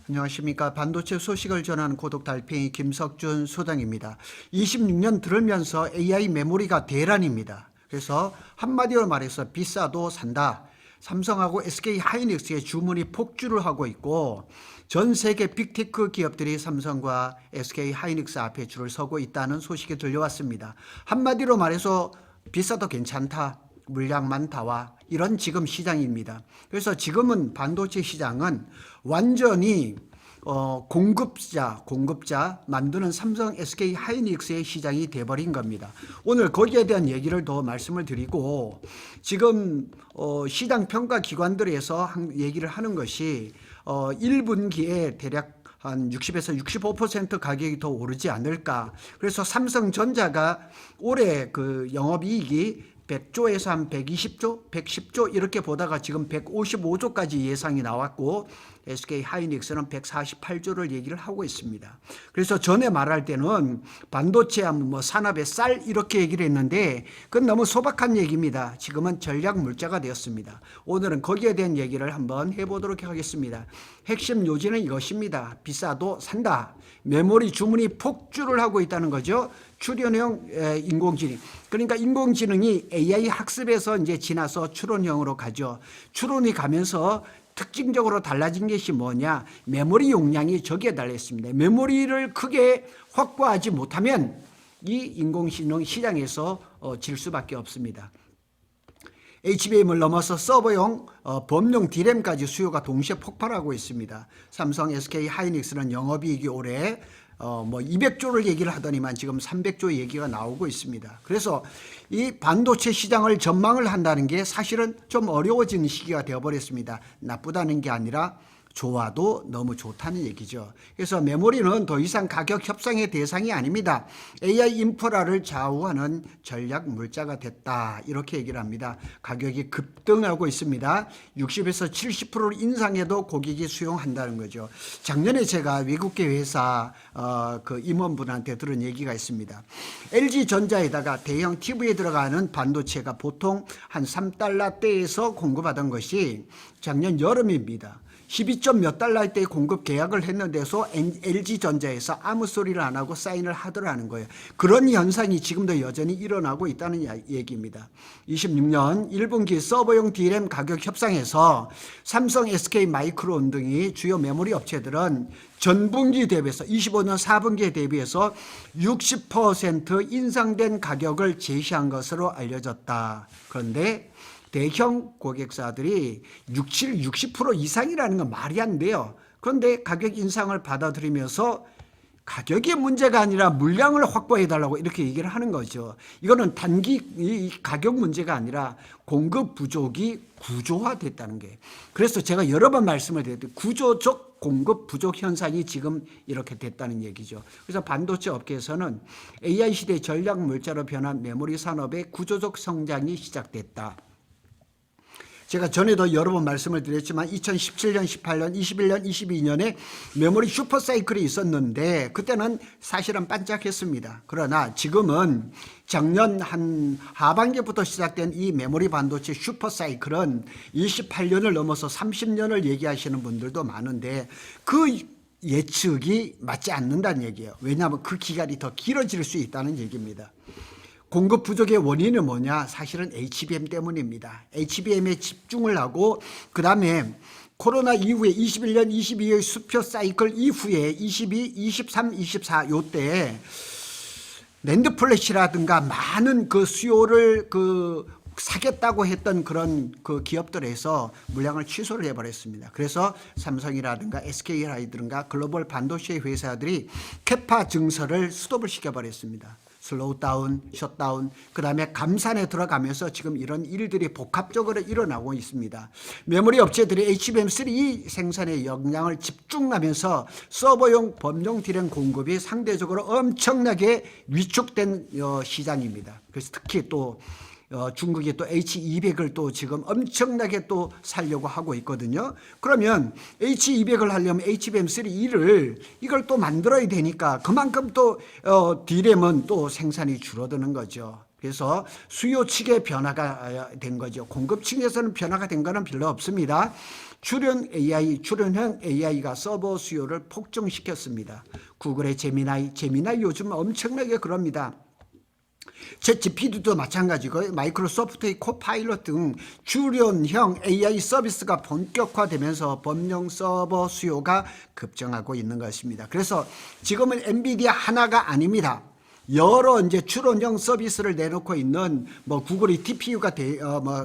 안녕하십니까. 반도체 소식을 전하는 고독 달팽이 김석준 소장입니다. 26년 들으면서 AI 메모리가 대란입니다. 그래서 한마디로 말해서 비싸도 산다. 삼성하고 SK 하이닉스의 주문이 폭주를 하고 있고 전 세계 빅테크 기업들이 삼성과 SK 하이닉스 앞에 줄을 서고 있다는 소식이 들려왔습니다. 한마디로 말해서 비싸도 괜찮다. 물량만 다와 이런 지금 시장입니다. 그래서 지금은 반도체 시장은 완전히 공급자 만드는 삼성 SK 하이닉스의 시장이 돼버린 겁니다. 오늘 거기에 대한 얘기를 더 말씀을 드리고 지금 시장 평가 기관들에서 얘기를 하는 것이 1분기에 대략 한 60에서 65% 가격이 더 오르지 않을까. 그래서 삼성전자가 올해 그 영업이익이 100조에서 한 120조, 110조 이렇게 보다가 지금 155조까지 예상이 나왔고 SK 하이닉스는 148조를 얘기를 하고 있습니다. 그래서 전에 말할 때는 반도체 하면 뭐 산업의 쌀 이렇게 얘기를 했는데 그건 너무 소박한 얘기입니다. 지금은 전략 물자가 되었습니다. 오늘은 거기에 대한 얘기를 한번 해보도록 하겠습니다. 핵심 요지는 이것입니다. 비싸도 산다. 메모리 주문이 폭주를 하고 있다는 거죠. 추론형 인공지능. 그러니까 인공지능이 AI 학습에서 이제 지나서 추론형으로 가죠. 추론이 가면서 특징적으로 달라진 것이 뭐냐? 메모리 용량이 저기에 달렸습니다. 메모리를 크게 확보하지 못하면 이 인공지능 시장에서 질 수밖에 없습니다. HBM을 넘어서 서버용 범용 D램까지 수요가 동시에 폭발하고 있습니다. 삼성 SK 하이닉스는 영업이익이 올해 200조를 얘기를 하더니만 지금 300조 얘기가 나오고 있습니다. 그래서 이 반도체 시장을 전망을 한다는 게 사실은 좀 어려워지는 시기가 되어버렸습니다. 나쁘다는 게 아니라 좋아도 너무 좋다는 얘기죠. 그래서 메모리는 더 이상 가격 협상의 대상이 아닙니다. AI 인프라를 좌우하는 전략 물자가 됐다. 이렇게 얘기를 합니다. 가격이 급등하고 있습니다. 60에서 70%를 인상해도 고객이 수용한다는 거죠. 작년에 제가 외국계 회사 그 임원분한테 들은 얘기가 있습니다. LG전자에다가 대형 TV에 들어가는 반도체가 보통 한 3달러대에서 공급하던 것이 작년 여름입니다. 12점 몇 달러일 때 공급 계약을 했는데서 LG전자에서 아무 소리를 안 하고 사인을 하더라는 거예요. 그런 현상이 지금도 여전히 일어나고 있다는 얘기입니다. 26년 1분기 서버용 D램 가격 협상에서 삼성, SK 마이크론 등이 주요 메모리 업체들은 전분기 대비해서 25년 4분기에 대비해서 60% 인상된 가격을 제시한 것으로 알려졌다. 그런데 대형 고객사들이 60% 이상이라는 건 말이 안 돼요. 그런데 가격 인상을 받아들이면서 가격이 문제가 아니라 물량을 확보해달라고 이렇게 얘기를 하는 거죠. 이거는 단기 가격 문제가 아니라 공급 부족이 구조화됐다는 게. 그래서 제가 여러 번 말씀을 드렸는데 구조적 공급 부족 현상이 지금 이렇게 됐다는 얘기죠. 그래서 반도체 업계에서는 AI 시대 전략 물자로 변한 메모리 산업의 구조적 성장이 시작됐다. 제가 전에도 여러 번 말씀을 드렸지만 2017년, 18년, 21년, 22년에 메모리 슈퍼사이클이 있었는데 그때는 사실은 반짝했습니다. 그러나 지금은 작년 한 하반기부터 시작된 이 메모리 반도체 슈퍼사이클은 28년을 넘어서 30년을 얘기하시는 분들도 많은데 그 예측이 맞지 않는다는 얘기예요. 왜냐하면 그 기간이 더 길어질 수 있다는 얘기입니다. 공급 부족의 원인은 뭐냐? 사실은 HBM 때문입니다. HBM에 집중을 하고 그 다음에 코로나 이후에 21년, 22의 수표 사이클 이후에 22, 23, 24 요때 낸드 플래시라든가 많은 그 수요를 사겠다고 했던 그런 그 기업들에서 물량을 취소를 해버렸습니다. 그래서 삼성이라든가 SK라든가 글로벌 반도체 회사들이 캐파 증설을 스톱을 시켜버렸습니다. 슬로우 다운, 셧다운, 그 다음에 감산에 들어가면서 지금 이런 일들이 복합적으로 일어나고 있습니다. 메모리 업체들이 HBM3 생산에 역량을 집중하면서 서버용 범용 D램 공급이 상대적으로 엄청나게 위축된 시장입니다. 그래서 특히 또 중국이 또 H200을 또 지금 엄청나게 또 살려고 하고 있거든요. 그러면 H200을 하려면 HBM3를 이걸 또 만들어야 되니까 그만큼 또 D램은 또 생산이 줄어드는 거죠. 그래서 수요 측의 변화가 된 거죠. 공급 측에서는 변화가 된 거는 별로 없습니다. 출연형 AI가 서버 수요를 폭증시켰습니다. 구글의 제미나이 요즘 엄청나게 그럽니다. 챗GPT도 마찬가지고 마이크로소프트의 코파일럿 등 출연형 AI 서비스가 본격화되면서 법령 서버 수요가 급증하고 있는 것입니다. 그래서 지금은 엔비디아 하나가 아닙니다. 여러 이제 출연형 서비스를 내놓고 있는 뭐 구글의 TPU가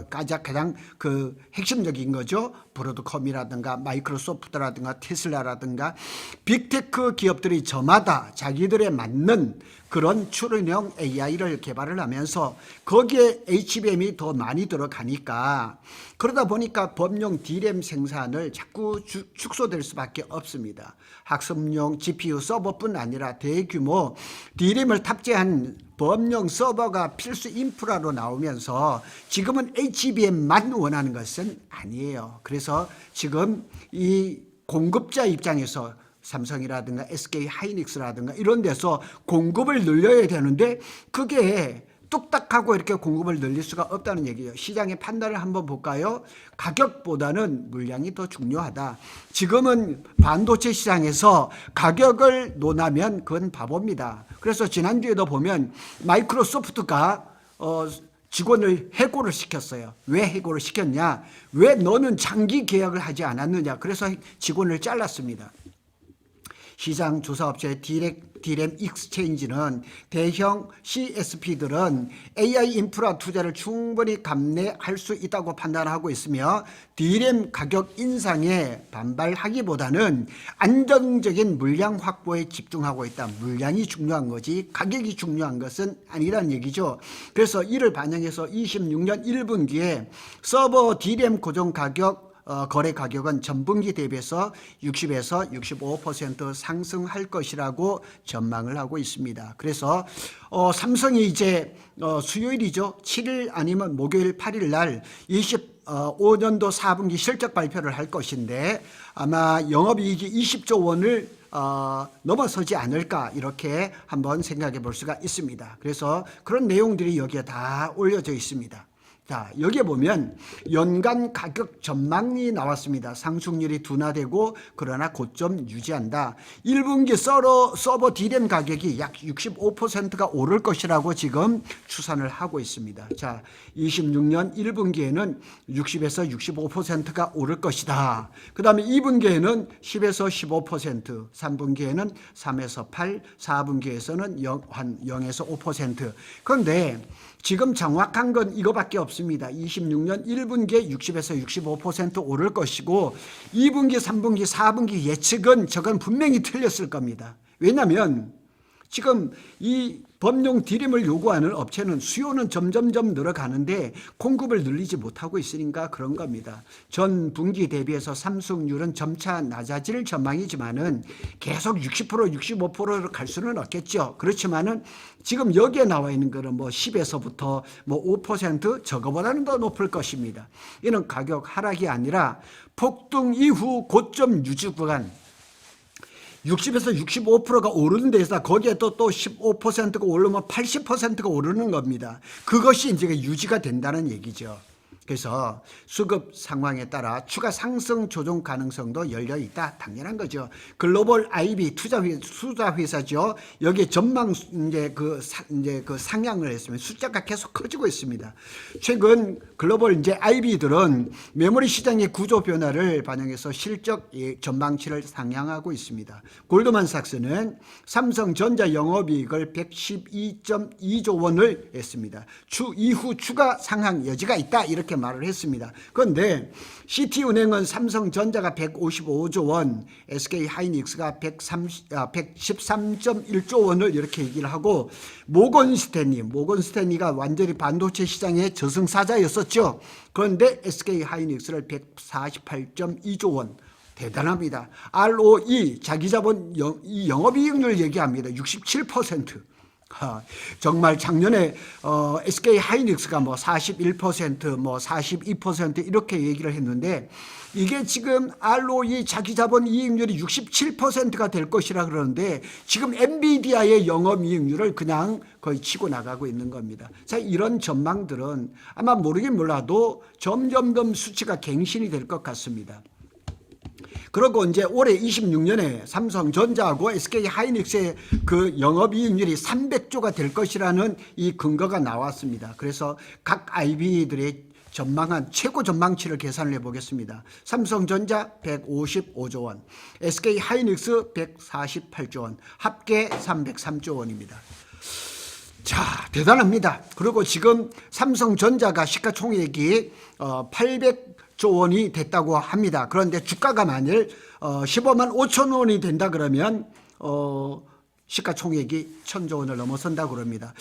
가장 그 핵심적인 거죠. 브로드컴이라든가 마이크로소프트라든가 테슬라라든가 빅테크 기업들이 저마다 자기들에 맞는 그런 출연형 AI를 개발을 하면서 거기에 HBM이 더 많이 들어가니까 그러다 보니까 법용 D램 생산을 자꾸 축소될 수밖에 없습니다. 학습용 GPU 서버뿐 아니라 대규모 D램을 탑재한 법용 서버가 필수 인프라로 나오면서 지금은 HBM만 원하는 것은 아니에요. 그래서 지금 이 공급자 입장에서 삼성이라든가 SK 하이닉스라든가 이런 데서 공급을 늘려야 되는데 그게 뚝딱하고 이렇게 공급을 늘릴 수가 없다는 얘기죠. 시장의 판단을 한번 볼까요? 가격보다는 물량이 더 중요하다. 지금은 반도체 시장에서 가격을 논하면 그건 바보입니다. 그래서 지난주에도 보면 마이크로소프트가 직원을 해고를 시켰어요. 왜 해고를 시켰냐? 왜 너는 장기 계약을 하지 않았느냐? 그래서 직원을 잘랐습니다. 시장 조사업체 D램 익스체인지는 대형 CSP들은 AI 인프라 투자를 충분히 감내할 수 있다고 판단하고 있으며 D램 가격 인상에 반발하기보다는 안정적인 물량 확보에 집중하고 있다. 물량이 중요한 거지 가격이 중요한 것은 아니라는 얘기죠. 그래서 이를 반영해서 26년 1분기에 서버 D램 고정 가격 거래 가격은 전분기 대비해서 60에서 65% 상승할 것이라고 전망을 하고 있습니다. 그래서 삼성이 이제 수요일이죠. 7일 아니면 목요일 8일 날 25년도 4분기 실적 발표를 할 것인데 아마 영업이익이 20조 원을 넘어서지 않을까 이렇게 한번 생각해 볼 수가 있습니다. 그래서 그런 내용들이 여기에 다 올려져 있습니다. 자, 여기에 보면 연간 가격 전망이 나왔습니다. 상승률이 둔화되고 그러나 고점 유지한다. 1분기 서버 D램 가격이 약 65%가 오를 것이라고 지금 추산을 하고 있습니다. 자, 26년 1분기에는 60에서 65%가 오를 것이다. 그 다음에 2분기에는 10에서 15%, 3분기에는 3에서 8, 4분기에서는 한 0에서 5%. 그런데 지금 정확한 건 이거밖에 없습니다. 26년 1분기에 60에서 65% 오를 것이고 2분기, 3분기, 4분기 예측은 저건 분명히 틀렸을 겁니다. 왜냐하면 지금 이 법용 D램을 요구하는 업체는 수요는 점점점 늘어가는데 공급을 늘리지 못하고 있으니까 그런 겁니다. 전 분기 대비해서 상승률은 점차 낮아질 전망이지만은 계속 60%, 65%로 갈 수는 없겠죠. 그렇지만은 지금 여기에 나와 있는 거는 뭐 10에서부터 뭐 5% 저거보다는 더 높을 것입니다. 이는 가격 하락이 아니라 폭등 이후 고점 유지 구간 60에서 65%가 오르는 데서 거기에 또 15%가 오르면 80%가 오르는 겁니다. 그것이 이제 유지가 된다는 얘기죠. 그래서 수급 상황에 따라 추가 상승 조정 가능성도 열려 있다. 당연한 거죠. 글로벌 IB 투자 회사죠. 여기에 전망 이제 그 상향을 했으면 숫자가 계속 커지고 있습니다. 최근 글로벌 이제 IB들은 메모리 시장의 구조 변화를 반영해서 실적 전망치를 상향하고 있습니다. 골드만삭스는 삼성전자 영업이익을 112.2조 원을 했습니다. 이후 추가 상향 여지가 있다. 이렇게 말을 했습니다. 그런데 CT은행은 삼성전자가 155조 원, SK 하이닉스가 113.1조 원을 이렇게 얘기를 하고 모건스탠리가 완전히 반도체 시장의 저승사자였었죠. 그런데 SK 하이닉스를 148.2조 원 대단합니다. ROE 자기자본 영업이익률 얘기합니다. 67%. 정말 작년에 SK 하이닉스가 뭐 41%, 뭐 42% 이렇게 얘기를 했는데 이게 지금 ROE 자기자본 이익률이 67%가 될 것이라 그러는데 지금 엔비디아의 영업이익률을 그냥 거의 치고 나가고 있는 겁니다. 자, 이런 전망들은 아마 모르긴 몰라도 점점점 수치가 갱신이 될 것 같습니다. 그리고 이제 올해 26년에 삼성전자하고 SK하이닉스의 그 영업이익률이 300조가 될 것이라는 이 근거가 나왔습니다. 그래서 각 IB들의 전망한 최고 전망치를 계산을 해보겠습니다. 삼성전자 155조 원, SK하이닉스 148조 원, 합계 303조 원입니다. 자, 대단합니다. 그리고 지금 삼성전자가 시가총액이 800조 원이 됐다고 합니다. 그런데 주가가 만일 15만 5천 원이 된다 그러면 시가총액이 1,000조 원을 넘어선다고 그럽니다.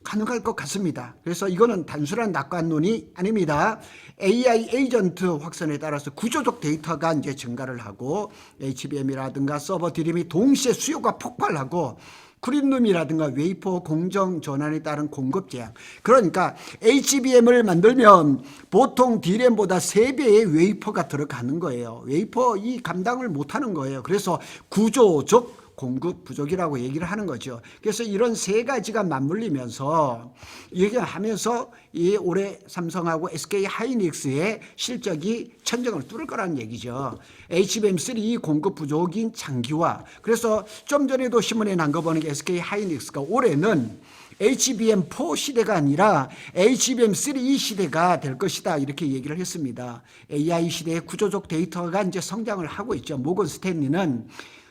가능할 것 같습니다. 그래서 이거는 단순한 낙관론이 아닙니다. AI 에이전트 확산에 따라서 구조적 데이터가 이제 증가를 하고 HBM이라든가 서버 디램이 동시에 수요가 폭발하고 크린룸이라든가 웨이퍼 공정 전환에 따른 공급 제한. 그러니까 HBM을 만들면 보통 디램보다 3배의 웨이퍼가 들어가는 거예요. 웨이퍼 이 감당을 못하는 거예요. 그래서 구조적 공급 부족이라고 얘기를 하는 거죠. 그래서 이런 세 가지가 맞물리면서 얘기하면서 이 올해 삼성하고 SK하이닉스의 실적이 천정을 뚫을 거라는 얘기죠. HBM3 공급 부족인 장기화. 그래서 좀 전에도 신문에 난 거 보는 게 SK하이닉스가 올해는 HBM4 시대가 아니라 HBM3 시대가 될 것이다 이렇게 얘기를 했습니다. AI 시대의 구조적 데이터가 이제 성장을 하고 있죠. 모건 스탠리는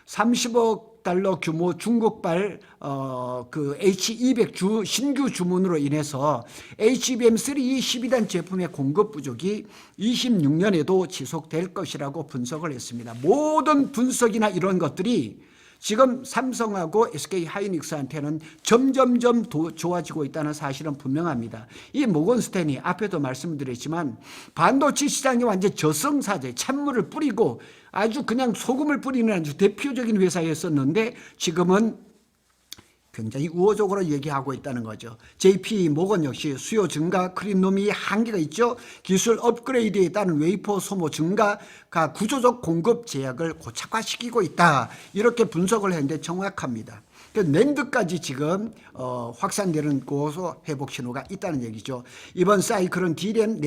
30억 달러 규모 중국발 그 H200 신규 주문으로 인해서 HBM3 12단 제품의 공급 부족이 26년에도 지속될 것이라고 분석을 했습니다. 모든 분석이나 이런 것들이 지금 삼성하고 SK하이닉스한테는 점점점 좋아지고 있다는 사실은 분명합니다. 이 모건 스탠리 앞에도 말씀드렸지만 반도체 시장이 완전 저승사자에 찬물을 뿌리고 아주 그냥 소금을 뿌리는 아주 대표적인 회사였었는데 지금은 굉장히 우호적으로 얘기하고 있다는 거죠. JP 모건 역시 수요 증가, 크린룸이 한계가 있죠. 기술 업그레이드에 따른 웨이퍼 소모 증가가 구조적 공급 제약을 고착화시키고 있다. 이렇게 분석을 했는데 정확합니다. 낸드까지 지금 확산되는 고소 회복 신호가 있다는 얘기죠. 이번 사이클은 D램,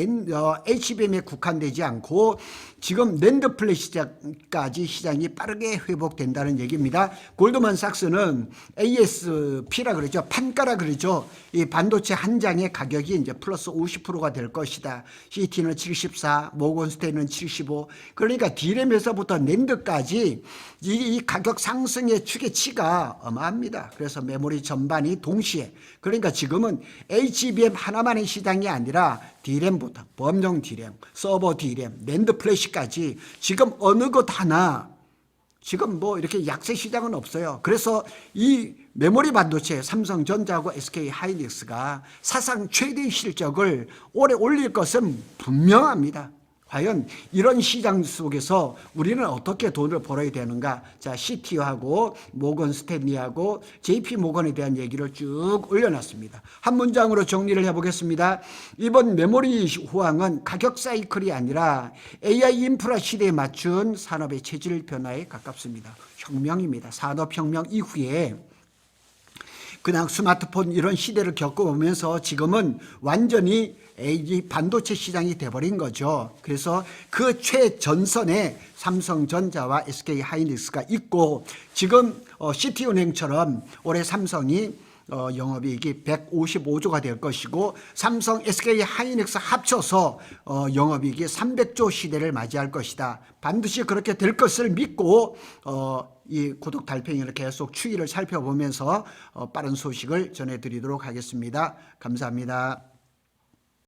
HBM에 국한되지 않고 지금 낸드 플래시까지 시장이 빠르게 회복된다는 얘기입니다. 골드만삭스는 ASP라 그러죠. 판가라 그러죠. 이 반도체 한 장의 가격이 이제 플러스 50%가 될 것이다. CT는 74, 모건스테인은 75. 그러니까 D램에서부터 낸드까지 이 가격 상승의 추계치가 어마합니다. 그래서 메모리 전반이 동시에 그러니까 지금은 HBM 하나만의 시장이 아니라 D램부터 범용 D램, 서버 D램, 낸드 플래시까지 지금 어느 것 하나 지금 뭐 이렇게 약세 시장은 없어요. 그래서 이 메모리 반도체 삼성전자하고 SK하이닉스가 사상 최대 실적을 올해 올릴 것은 분명합니다. 과연 이런 시장 속에서 우리는 어떻게 돈을 벌어야 되는가? 자, CT하고 모건 스탠리하고 JP 모건에 대한 얘기를 쭉 올려놨습니다. 한 문장으로 정리를 해보겠습니다. 이번 메모리 호황은 가격 사이클이 아니라 AI 인프라 시대에 맞춘 산업의 체질 변화에 가깝습니다. 혁명입니다. 산업혁명 이후에 그냥 스마트폰 이런 시대를 겪어오면서 지금은 완전히 반도체 시장이 돼버린 거죠. 그래서 그 최전선에 삼성전자와 SK하이닉스가 있고 지금 시티은행처럼 올해 삼성이 영업이익이 155조가 될 것이고 삼성, SK하이닉스 합쳐서 영업이익이 300조 시대를 맞이할 것이다. 반드시 그렇게 될 것을 믿고 이 구독 달팽이를 계속 추이를 살펴보면서 빠른 소식을 전해드리도록 하겠습니다. 감사합니다.